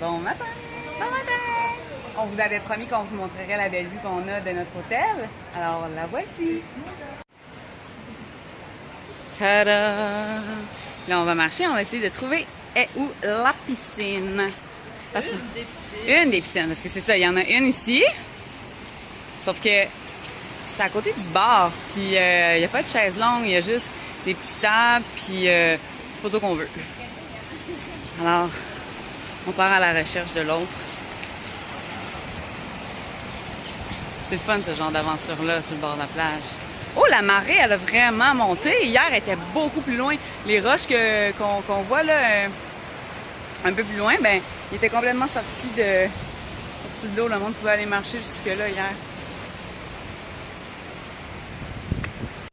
Bon matin! Bon matin! On vous avait promis qu'on vous montrerait la belle vue qu'on a de notre hôtel. Alors, la voici! Tada! Là, on va marcher, on va essayer de trouver où la piscine. Parce une des piscines, parce que c'est ça, il y en a une ici. Sauf que c'est à côté du bar, puis il n'y a pas de chaise longue, il y a juste des petites tables, puis c'est pas ça qu'on veut. Alors, on part à la recherche de l'autre. C'est le fun, ce genre d'aventure-là, sur le bord de la plage. Oh, la marée, elle a vraiment monté. Hier, elle était beaucoup plus loin. Les roches qu'on voit là, un peu plus loin, ben, ils étaient complètement sortis de l'eau. Le monde pouvait aller marcher jusque-là hier.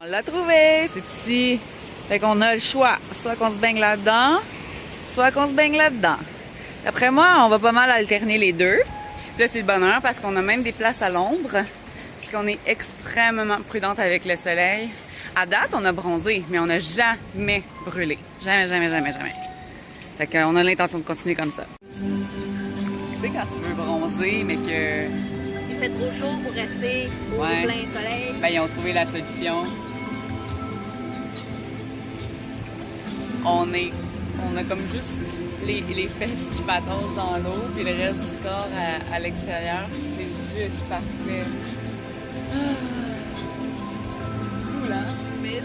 On l'a trouvé, c'est ici. Fait qu'on a le choix. Soit qu'on se baigne là-dedans, soit qu'on se baigne là-dedans. D'après moi, on va pas mal alterner les deux. Puis là, c'est le bonheur parce qu'on a même des places à l'ombre. Parce qu'on est extrêmement prudente avec le soleil. À date, on a bronzé, mais on n'a jamais brûlé. Jamais, jamais, jamais, jamais. Fait qu'on a l'intention de continuer comme ça. Tu sais, quand tu veux bronzer, mais que... Il fait trop chaud pour rester au plein soleil. Ben, ils ont trouvé la solution. On a comme juste les fesses qui patauchent dans l'eau, puis le reste du corps à l'extérieur. C'est juste parfait. Ah. C'est cool, hein? Mais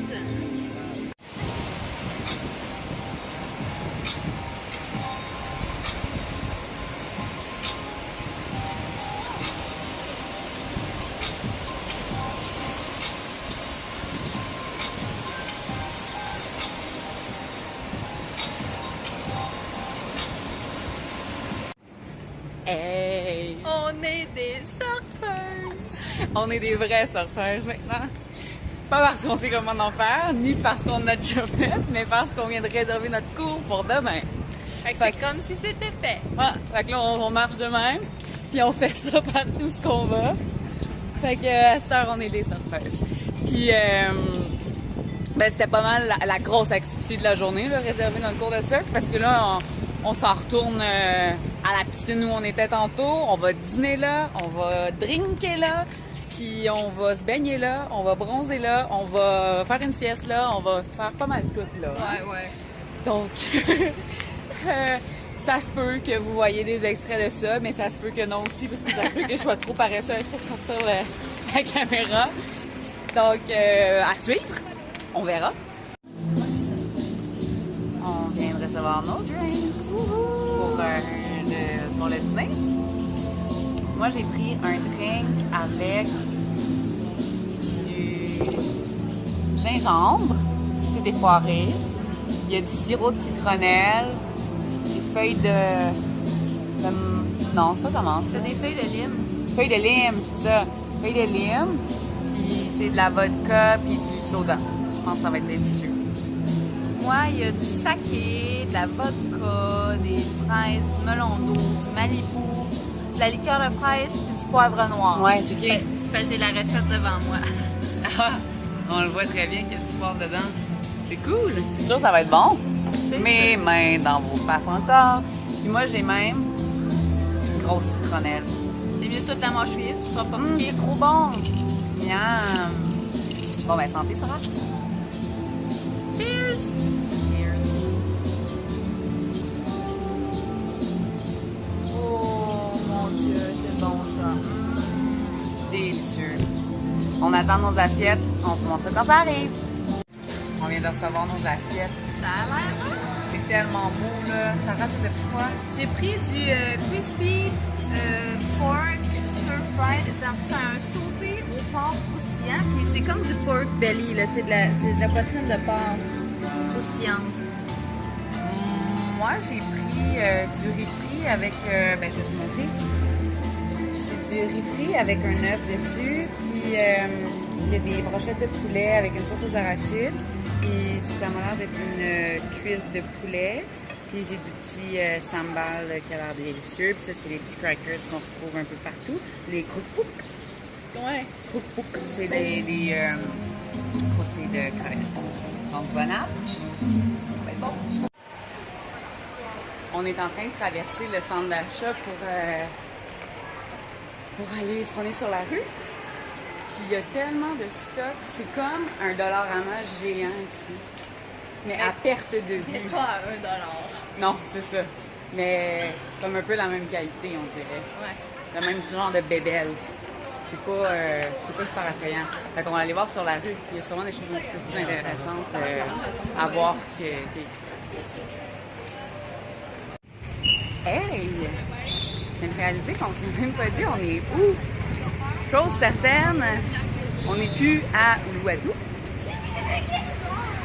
Hey! on est des surfeuses! On est des vraies surfeuses maintenant. Pas parce qu'on sait comment en faire, ni parce qu'on a déjà fait, mais parce qu'on vient de réserver notre cours pour demain. Fait que c'est comme si c'était fait. Ah, fait que là, on marche de même, puis on fait ça partout ce qu'on va. Fait que à cette heure, on est des surfeuses. Puis, ben, c'était pas mal la grosse activité de la journée, là, réserver notre cours de surf, parce que là, on s'en retourne à la piscine où on était tantôt. On va dîner là, on va drinker là, puis on va se baigner là, on va bronzer là, on va faire une sieste là, on va faire pas mal de tout là. Ouais, ouais. Donc, ça se peut que vous voyez des extraits de ça, mais ça se peut que non aussi, parce que ça se peut que je sois trop paresseuse pour sortir la caméra. Donc, à suivre, on verra. On vient de recevoir nos drinks pour le dîner. Moi, j'ai pris un drink avec du gingembre, tout est foiré. Il y a du sirop de citronnelle, des feuilles de non, c'est pas comment. C'est des feuilles de lime. Feuilles de lime, c'est ça. Feuilles de lime, puis c'est de la vodka, puis du soda. Je pense que ça va être délicieux. Moi, il y a du saké, de la vodka, des fraises, du melon d'eau, du Malibu, de la liqueur de fraise puis du poivre noir. Ouais, checké. C'est parce que j'ai la recette devant moi. On le voit très bien qu'il y a du poivre dedans. C'est cool. C'est sûr que ça va être bon. Mes mains dans vos faces encore. Puis moi, j'ai même une grosse citronnelle. C'est mieux toute la mâchouille, tu ne vas pas piquer. C'est trop bon. Miam. Bon, ben santé, Sarah. Cheers! Cheers. Oh mon Dieu, c'est bon ça. Délicieux. On attend nos assiettes. On vous montre ça quand ça arrive. On vient de recevoir nos assiettes. Ça a l'air bon. C'est tellement beau, là. Sarah, tu as pris quoi? J'ai pris du crispy pork stir fried. C'est un sauté au porc croustillant. Puis c'est comme du pork belly, là. C'est de la poitrine de porc croustillante. Moi, j'ai pris du riz frit avec... ben, je vais te montrer. C'est du riz frit avec un œuf dessus. Puis, il y a des brochettes de poulet avec une sauce aux arachides. Puis, ça m'a l'air d'être une cuisse de poulet. Puis, j'ai du petit sambal qui a l'air délicieux. Puis, ça, c'est les petits crackers qu'on retrouve un peu partout. Les crouk-pouk. Ouais. Crouk-pouk, c'est des croustilles de crevettes. Donc, bon app. Ça va être bon. on est en train de traverser le centre d'achat pour aller se promener sur la rue. Puis il y a tellement de stock, c'est comme un Dollarama géant ici. Mais à perte de vue. Mais pas à $1. Non, c'est ça. Mais comme un peu la même qualité, on dirait. Ouais. Le même genre de bébelle. C'est pas super attrayant. Fait qu'on va aller voir sur la rue. Il y a sûrement des choses un petit peu plus intéressantes à voir que Hey! Je viens de réaliser qu'on s'est même pas dit on est où? Chose certaine, on n'est plus à Uluwatu.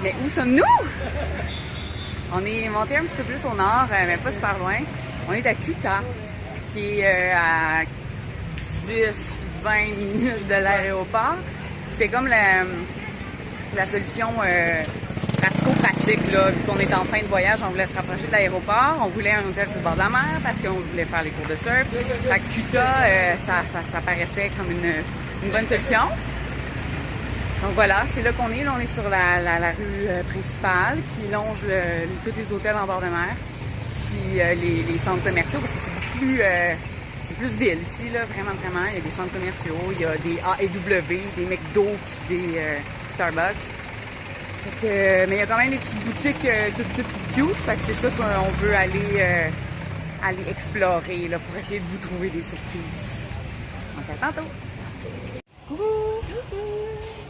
Mais où sommes-nous? On est monté un petit peu plus au nord, mais pas super loin. On est à Kuta, qui est à 10-20 minutes de l'aéroport. C'est comme la solution pratico-pratique, là. Vu qu'on est en fin de voyage, on voulait se rapprocher de l'aéroport. On voulait un hôtel sur le bord de la mer parce qu'on voulait faire les cours de surf. Fait que Kuta, ça paraissait comme une bonne solution. Donc voilà, c'est là qu'on est. Là, on est sur la rue principale qui longe tous les hôtels en bord de mer. Puis les centres commerciaux, parce que c'est plus ville ici, là, vraiment. Il y a des centres commerciaux, il y a des A&W, des McDo, puis des Starbucks. Mais il y a quand même des petites boutiques toutes petites cute. Fait que c'est ça qu'on veut aller explorer là, pour essayer de vous trouver des surprises. Donc à tantôt! Coucou!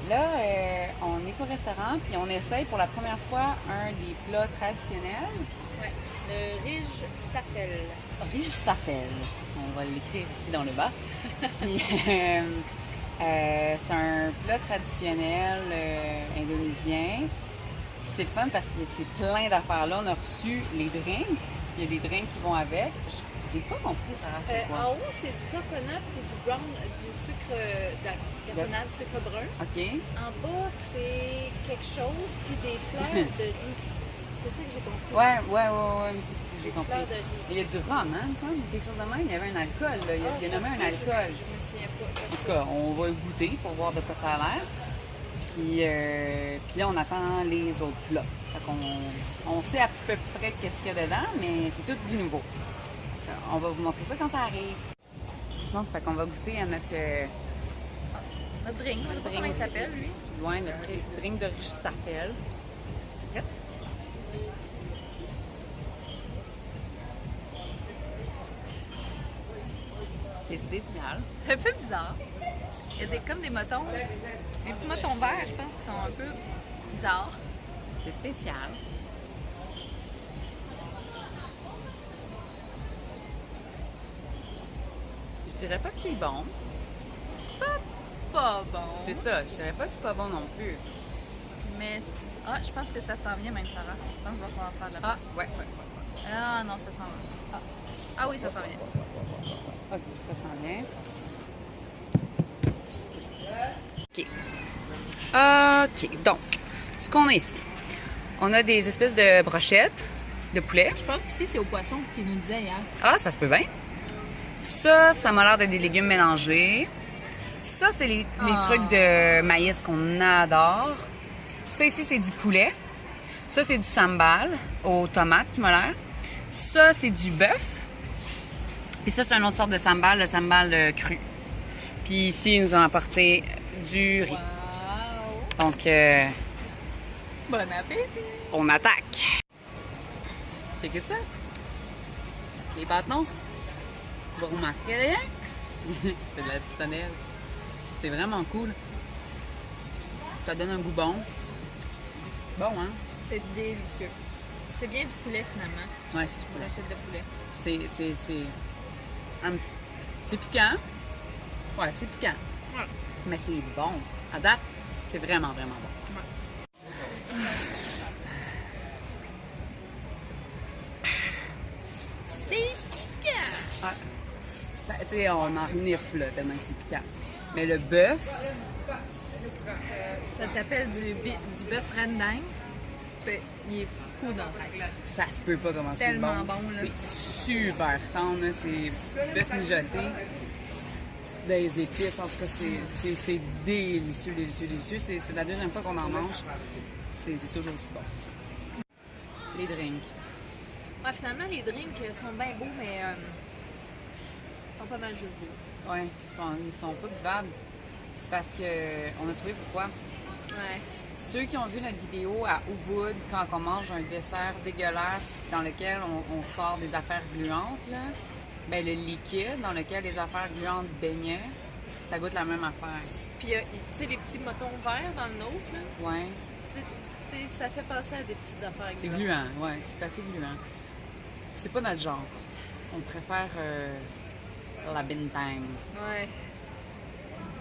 Là, on est au restaurant, puis on essaye pour la première fois un des plats traditionnels. Ouais, le Ridge Staffel. Ridge Staffel. On va l'écrire ici dans le bas. Puis, c'est un plat traditionnel indonésien. Puis c'est le fun parce que c'est plein d'affaires là. On a reçu les drinks, parce qu'il y a des drinks qui vont avec. J'ai pas compris, Sarah, c'est quoi? En haut, c'est du coconut et du brown, du sucre, de la cassonade, du sucre brun. OK. En bas, c'est quelque chose, puis des fleurs de riz. C'est ça que j'ai compris. Ouais, mais c'est ça que j'ai compris. Fleurs de riz. Il y a du rhum, hein, il me semble, quelque chose de même. Il y avait un alcool, là. Il y a nommé un alcool. Je me souviens pas. En tout cas, on va goûter pour voir de quoi ça a l'air. Puis là, on attend les autres plats. Fait qu'on on sait à peu près qu'est-ce qu'il y a dedans, mais c'est tout du nouveau. On va vous montrer ça quand ça arrive. Donc, fait qu'on va goûter à notre Notre drink, je sais pas comment il s'appelle, lui. notre drink de Ridge Staffel. Yep. C'est spécial. C'est un peu bizarre. Il y a comme des motons, des petits motons verts, je pense, qui sont un peu bizarres. C'est spécial. Je dirais pas que c'est bon. C'est pas bon. C'est ça, je dirais pas que c'est pas bon non plus. Mais, je pense que ça s'en vient même, Sarah. Je pense qu'il va falloir faire de la Ah, place. ouais. Ah non, ça s'en va. Ah oui, ça s'en vient. OK, ça s'en vient. OK, donc, ce qu'on a ici, on a des espèces de brochettes de poulet. Je pense qu'ici, c'est au poisson qu'il nous disait hier. Ah, ça se peut bien. Ça m'a l'air d'être des légumes mélangés. Ça, c'est les trucs de maïs qu'on adore. Ça, ici, c'est du poulet. Ça, c'est du sambal aux tomates qui m'a l'air. Ça, c'est du bœuf. Puis ça, c'est une autre sorte de sambal, le sambal cru. Puis ici, ils nous ont apporté du riz. Wow! Donc, Bon appétit! on attaque. Checkez ça. Les bâtons. Vous remarquez rien? C'est de la petite. C'est vraiment cool. Ça donne un goût bon. Bon, hein? C'est délicieux. C'est bien du poulet, finalement. Ouais, c'est du poulet. L'achète de poulet. C'est piquant. Ouais, c'est piquant. Ouais. Mais c'est bon. À date, c'est vraiment, vraiment bon. C'est piquant! Ouais. Tu sais, on en renifle, là, tellement que c'est piquant. Mais le bœuf, Ça s'appelle du bœuf rendang. Il est fou dans le tête. ça se peut pas comment c'est Tellement bon. bon, là. C'est super tendre, là. C'est du bœuf mijoté. Des épices, en tout cas, c'est délicieux, délicieux, délicieux. C'est la deuxième fois qu'on en mange. C'est toujours aussi bon. Les drinks. Ouais, finalement, les drinks sont bien beaux, mais ils sont pas mal juste beaux. Ouais, ils sont pas buvables. C'est parce que on a trouvé pourquoi. Ouais. Ceux qui ont vu notre vidéo à Ubud, quand on mange un dessert dégueulasse dans lequel on sort des affaires gluantes, là, ben le liquide dans lequel les affaires gluantes baignaient, ça goûte la même affaire. Puis, tu sais, les petits motons verts dans le nôtre, là, Ouais. ça fait penser à des petites affaires. C'est gluant, ouais, c'est assez gluant. C'est pas notre genre. On préfère la Bintang. Ouais.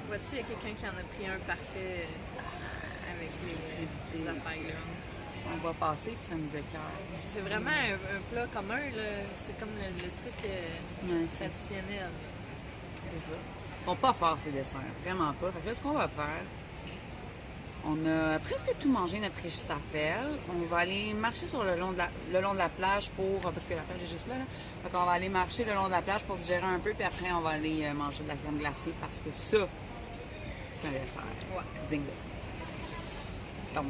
Vois-tu, il y a quelqu'un qui en a pris un parfait avec les affaires gluantes. On va passer puis ça nous écœure. C'est vraiment un plat commun, là. C'est comme le truc traditionnel. C'est ça. Ils sont pas forts ces desserts, vraiment pas. Fait que là, ce qu'on va faire, on a presque tout mangé notre Richestafel. On va aller marcher sur le long de la plage parce que la plage est juste là. Fait qu'on va aller marcher le long de la plage pour digérer un peu, puis après on va aller manger de la crème glacée parce que ça, c'est un dessert. Ouais. Digne de ça. Donc,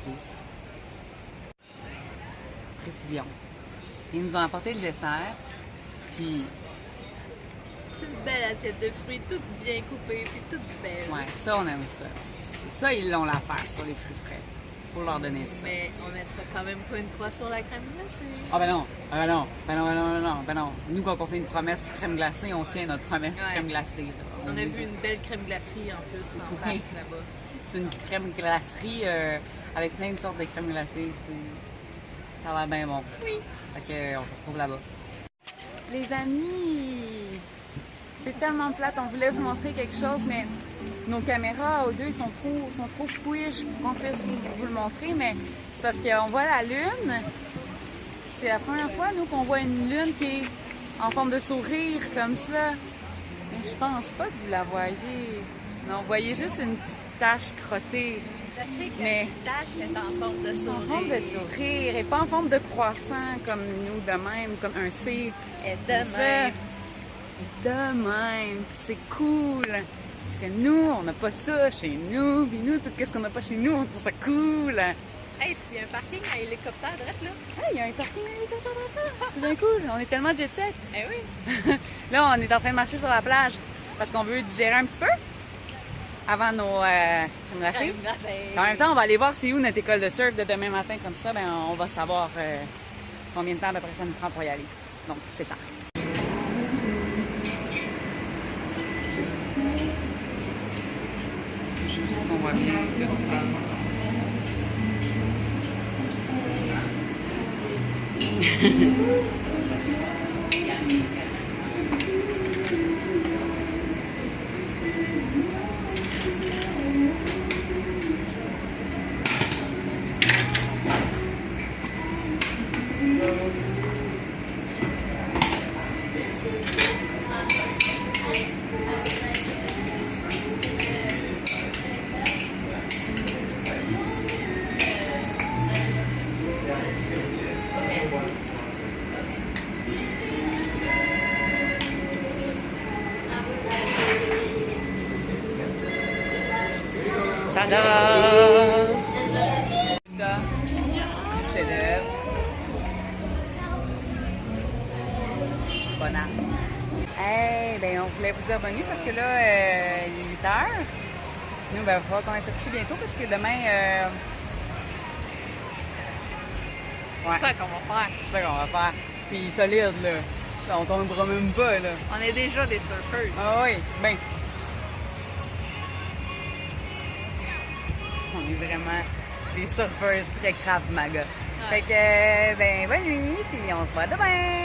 plus. Précision. Ils nous ont apporté le dessert, puis C'est une belle assiette de fruits, toute bien coupée, puis toute belle. ouais, ça, on aime ça. Ça, ils l'ont l'affaire sur les fruits frais. Faut leur donner ça. Mais on mettra quand même pas une croix sur la crème glacée. Ah ben non, ben non. Nous, quand on fait une promesse de crème glacée, on tient notre promesse de crème glacée. Là. On a vu une belle crème glacerie en plus en face là-bas. C'est une crème glacerie avec plein de sortes de crème glacée. Ça a l'air bien bon. Oui. Fait que, on se retrouve là-bas. Les amis, c'est tellement plate. On voulait vous montrer quelque chose, mais nos caméras aux deux sont trop push pour qu'on puisse vous le montrer. Mais c'est parce qu'on voit la lune. Puis c'est la première fois, nous, qu'on voit une lune qui est en forme de sourire comme ça. Mais je pense pas que vous la voyez. Non, vous voyez juste une petite tache crottée. Sachez que Mais- la petite tache est en forme de sourire. En forme de sourire et pas en forme de croissant comme nous de même, comme un C. Et de même. De même. Puis c'est cool. Parce que nous, on n'a pas ça chez nous. Puis nous, tout ce qu'on n'a pas chez nous, on trouve ça cool. Hey, puis il y a un parking à hélicoptère direct là. Hey, il y a un parking à hélicoptère là. C'est bien cool. On est tellement jet set. Eh oui. Là, on est en train de marcher sur la plage parce qu'on veut digérer un petit peu avant nos crèmes glacées. Crème glacée. En même temps, on va aller voir c'est où notre école de surf de demain matin. Comme ça, ben, on va savoir combien de temps à peu près ça nous prend pour y aller. Donc, c'est ça. Juste qu'on voit bien. Tada! Chef-d'œuvre. Bon app. Hey, ben on voulait vous dire bonne nuit parce que là, il est 8 heures. Nous, ben, il va falloir qu'on aille se coucher bientôt parce que demain. Ouais, C'est ça qu'on va faire. c'est ça qu'on va faire. Puis solide, là. Ça, on tombera même pas, là. On est déjà des surfers. Ah oui, ben. On est vraiment des surfeurs très Krav Maga. Fait que, ben, bonne nuit, puis on se voit demain!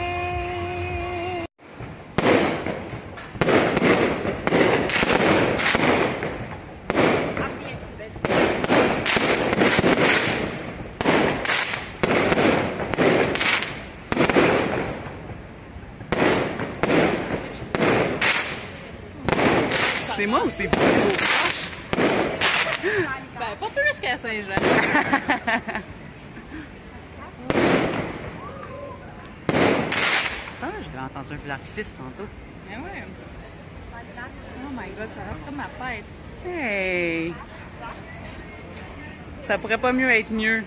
C'est moi ou c'est vous? Ben, pas plus qu'à Saint-Jean. Ça, j'avais entendu un feu d'artifice tantôt. Mais ouais. Oh my god, ça reste comme ma fête. Hey! Ça pourrait pas mieux être mieux.